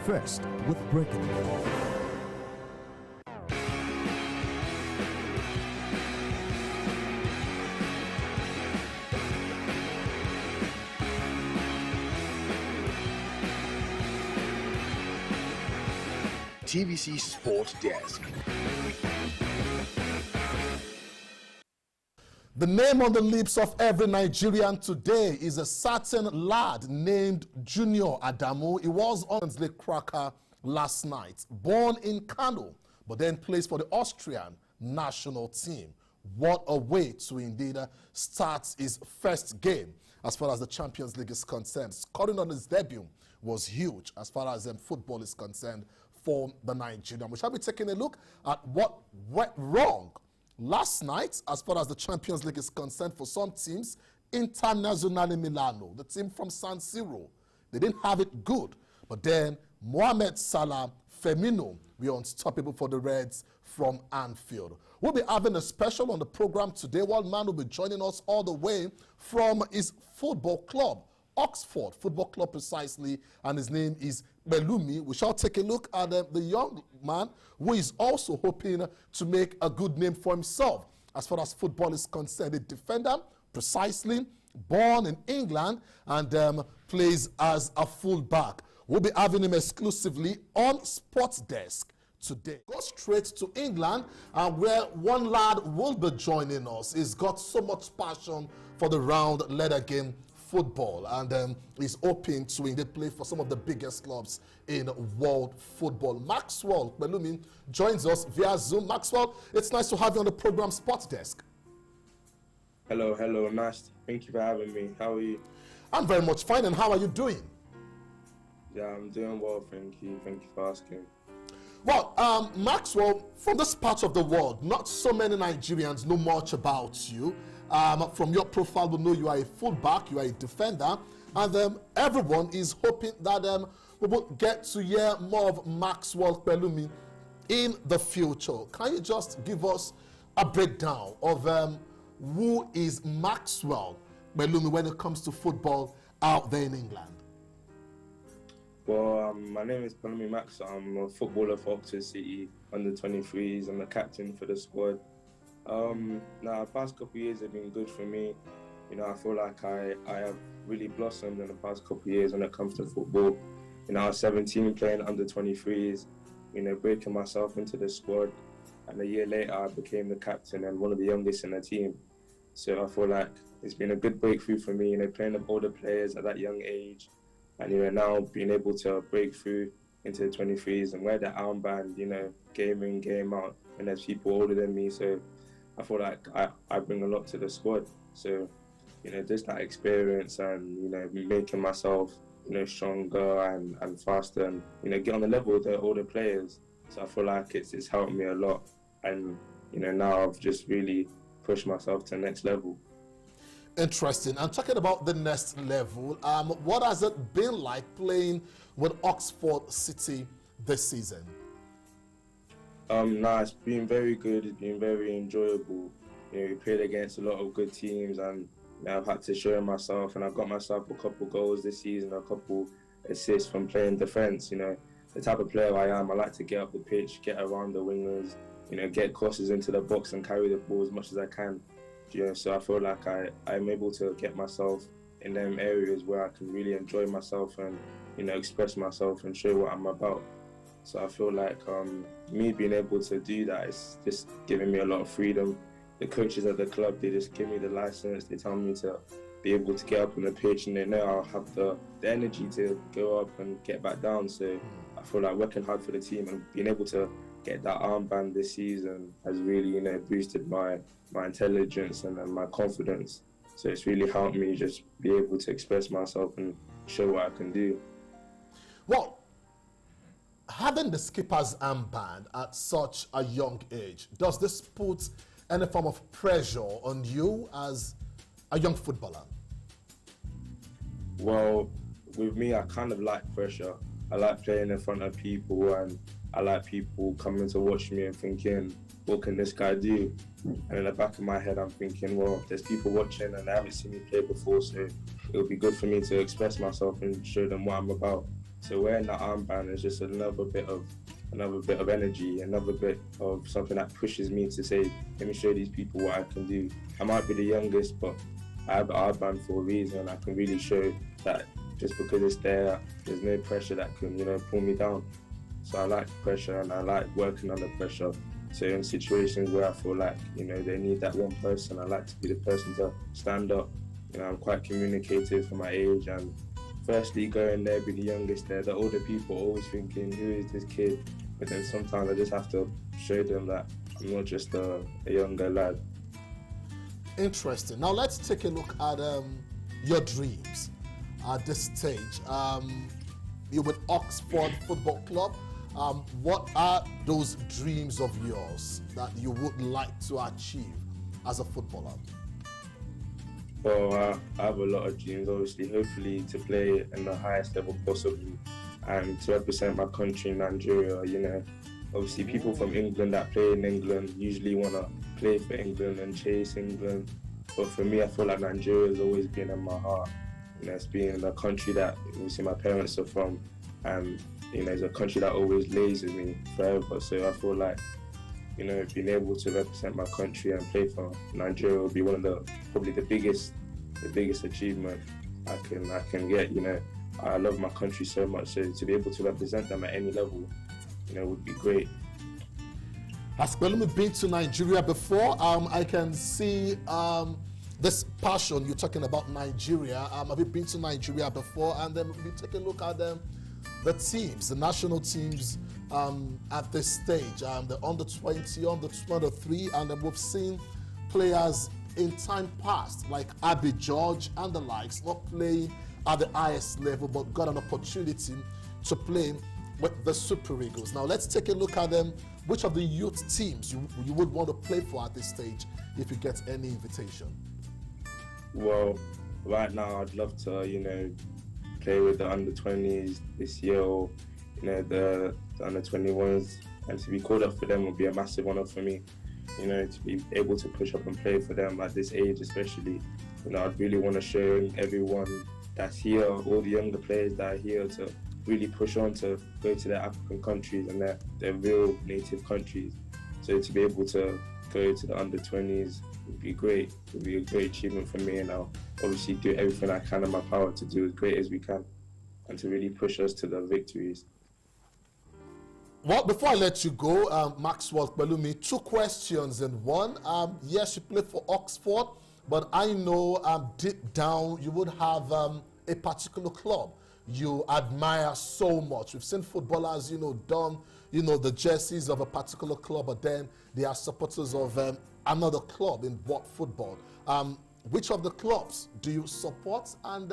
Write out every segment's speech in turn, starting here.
First, with breaking news. TVC Sport Desk. The name on the lips of every Nigerian today is a certain lad named Junior Adamu. He was on the cracker last night. Born in Kano, but then plays for the Austrian national team. What a way to indeed start his first game as far as the Champions League is concerned. Scoring on his debut was huge as far as football is concerned for the Nigerian. We shall be taking a look at what went wrong last night as far as the Champions League is concerned for some teams. Internazionale Milano, the team from San Siro, they didn't have it good. But then Mohamed Salah, Firmino were unstoppable for the Reds from Anfield. We'll be having a special on the program today. One man will be joining us all the way from his football club, Oxford Football Club precisely, and his name is Pelumi. We shall take a look at the young man who is also hoping to make a good name for himself as far as football is concerned. A defender, precisely, born in England and plays as a fullback. We'll be having him exclusively on Sports Desk today. Go straight to England, where one lad will be joining us. He's got so much passion for the round letter game football, and he's hoping to indeed play for some of the biggest clubs in world football. Maxwell Pelumi joins us via Zoom. Maxwell, it's nice to have you on the program Sports Desk. Hello, nice. Thank you for having me. How are you? I'm very much fine, and how are you doing? Yeah, I'm doing well, thank you. Thank you for asking. Well, Maxwell, from this part of the world, not so many Nigerians know much about you. From your profile, we know you are a fullback, you are a defender, and everyone is hoping that we will get to hear more of Maxwell Pelumi in the future. Can you just give us a breakdown of who is Maxwell Pelumi when it comes to football out there in England? Well, my name is Pelumi Maxwell. I'm a footballer for Oxford City, under 23s. I'm the captain for the squad. The past couple of years have been good for me. You know, I feel like I have really blossomed in the past couple of years when it comes to football. You know, I was 17 playing under 23s, you know, breaking myself into the squad. And a year later, I became the captain and one of the youngest in the team. So I feel like it's been a good breakthrough for me, you know, playing with older players at that young age. And, you know, now being able to break through into the 23s and wear the armband, you know, game in, game out, and there's people older than me. So I feel like I bring a lot to the squad. So, you know, just that experience and, you know, making myself, you know, stronger and faster and, you know, get on the level with the older players. So I feel like it's helped me a lot. And, you know, now I've just really pushed myself to the next level. Interesting. And talking about the next level, what has it been like playing with Oxford City this season? It's been very good. It's been very enjoyable. You know, we played against a lot of good teams, and you know, I've had to show myself, and I got myself a couple goals this season, a couple assists from playing defence. You know, the type of player I am, I like to get up the pitch, get around the wingers, you know, get crosses into the box and carry the ball as much as I can. You know, so I feel like I'm able to get myself in them areas where I can really enjoy myself and, you know, express myself and show what I'm about. So I feel like me being able to do that is just giving me a lot of freedom. The coaches at the club, they just give me the license. They tell me to be able to get up on the pitch, and they know I'll have the energy to go up and get back down. So I feel like working hard for the team and being able to get that armband this season has really, you know, boosted my intelligence and my confidence. So it's really helped me just be able to express myself and show what I can do. Well, having the skipper's armband at such a young age, does this put any form of pressure on you as a young footballer? Well, with me, I kind of like pressure. I like playing in front of people, and I like people coming to watch me and thinking, what can this guy do? And in the back of my head, I'm thinking, well, there's people watching and they haven't seen me play before, so it'll be good for me to express myself and show them what I'm about. So wearing that armband is just another bit of energy, another bit of something that pushes me to say, let me show these people what I can do. I might be the youngest, but I have an armband for a reason. I can really show that just because it's there, there's no pressure that can, pull me down. So I like pressure and I like working under pressure. So in situations where I feel like, they need that one person, I like to be the person to stand up. I'm quite communicative for my age, and firstly going there, be the youngest there, the older people are always thinking, who is this kid? But then sometimes I just have to show them that I'm not just a younger lad. Interesting. Now let's take a look at your dreams at this stage. You're with Oxford Football Club. What are those dreams of yours that you would like to achieve as a footballer? Well, I have a lot of dreams, obviously, hopefully to play in the highest level possible and to represent my country, Nigeria. Obviously people from England that play in England usually want to play for England and chase England. But for me, I feel like Nigeria has always been in my heart. It's been the country that obviously my parents are from, and it's a country that always lays with me forever. So I feel like being able to represent my country and play for Nigeria will be one of probably the biggest achievement I can get. I love my country so much, so to be able to represent them at any level, would be great. Has Pelumi been to Nigeria before? I can see this passion you're talking about Nigeria. Have you been to Nigeria before? And then we take a look at the teams, the national teams at this stage, the under-20, under-23, and then we've seen players in time past, like Abby George and the likes, not playing at the highest level, but got an opportunity to play with the Super Eagles. Now let's take a look at them. Which of the youth teams you would want to play for at this stage if you get any invitation? Well, right now I'd love to, play with the under-20s this year, or the under-21s, and to be called up for them would be a massive honour for me. To be able to push up and play for them at this age especially. I'd really want to show everyone that's here, all the younger players that are here, to really push on to go to their African countries and their real native countries. So to be able to go to the under-20s would be great. It would be a great achievement for me, and I'll obviously do everything I can in my power to do as great as we can and to really push us to the victories. Well, before I let you go, Maxwell, Pelumi, 2 questions in one. Yes, you played for Oxford, but I know deep down you would have a particular club you admire so much. We've seen footballers, don, the jerseys of a particular club, but then they are supporters of another club in what football. Which of the clubs do you support? And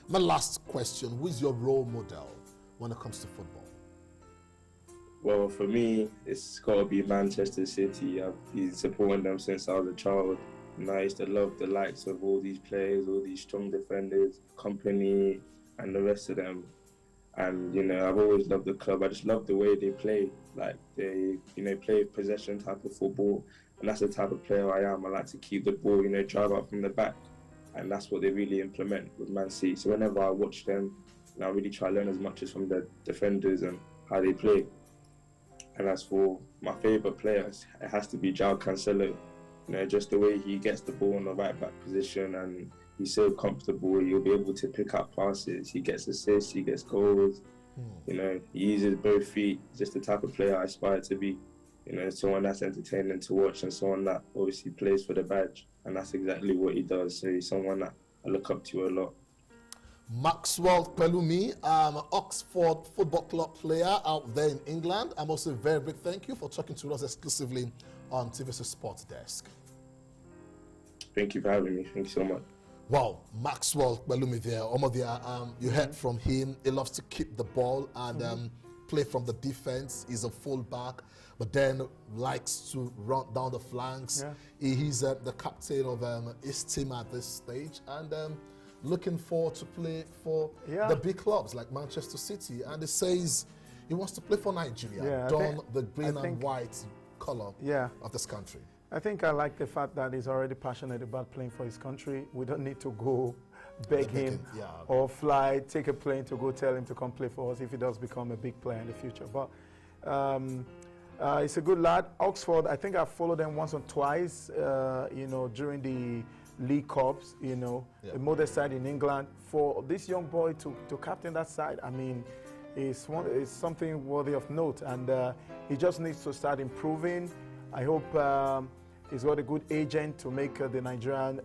my last question, who is your role model when it comes to football? Well, for me, it's got to be Manchester City. I've been supporting them since I was a child. And I used to love the likes of all these players, all these strong defenders, Company, and the rest of them. And, I've always loved the club. I just love the way they play. Like, they, play possession type of football. And that's the type of player I am. I like to keep the ball, drive out from the back. And that's what they really implement with Man City. So whenever I watch them, I really try to learn as much as from the defenders and how they play. And as for my favourite players, it has to be João Cancelo. Just the way he gets the ball in the right back position, and he's so comfortable. He'll be able to pick up passes. He gets assists. He gets goals. He uses both feet. Just the type of player I aspire to be. Someone that's entertaining to watch and someone that obviously plays for the badge. And that's exactly what he does. So he's someone that I look up to a lot. Maxwell Pelumi, Oxford Football Club player out there in England. I'm also very big thank you for talking to us exclusively on TVC Sports Desk. Thank you for having me. Thank you so much. Wow, Maxwell Pelumi there. You heard from him. He loves to keep the ball and play from the defense. He's a fullback, but then likes to run down the flanks. Yeah. He's the captain of his team at this stage, and looking forward to play for the big clubs like Manchester City. And he says he wants to play for Nigeria, don the green and white color of this country. I think I like the fact that he's already passionate about playing for his country. We don't need to go beg him or take a plane to go tell him to come play for us if he does become a big player in the future. But he's a good lad. Oxford, I think I've followed them once or twice, you know, during the League Cups, you know, the modest side in England. For this young boy to captain that side, I mean, it's something worthy of note, and he just needs to start improving. I hope he's got a good agent to make the Nigerian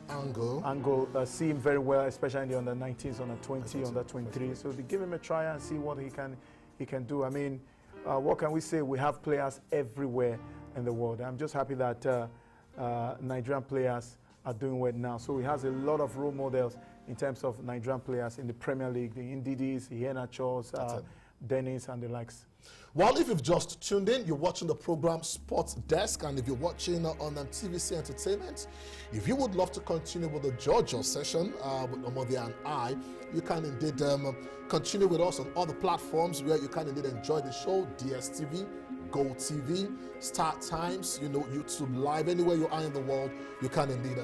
angle see him very well, especially in the under-19s, under-20, under-23. So they give him a try and see what he can do. I mean, what can we say? We have players everywhere in the world. I'm just happy that Nigerian players are doing well now. So he has a lot of role models in terms of Nigerian players in the Premier League, the Ndidis, the Iheanachos, Dennis, and the likes. Well, if you've just tuned in, you're watching the program Sports Desk, and if you're watching on TVC Entertainment, if you would love to continue with the JoJo session with Omode and I, you can indeed continue with us on other platforms where you can indeed enjoy the show: DSTV, GoTV, Start Times, you know, YouTube Live. Anywhere you are in the world, you can indeed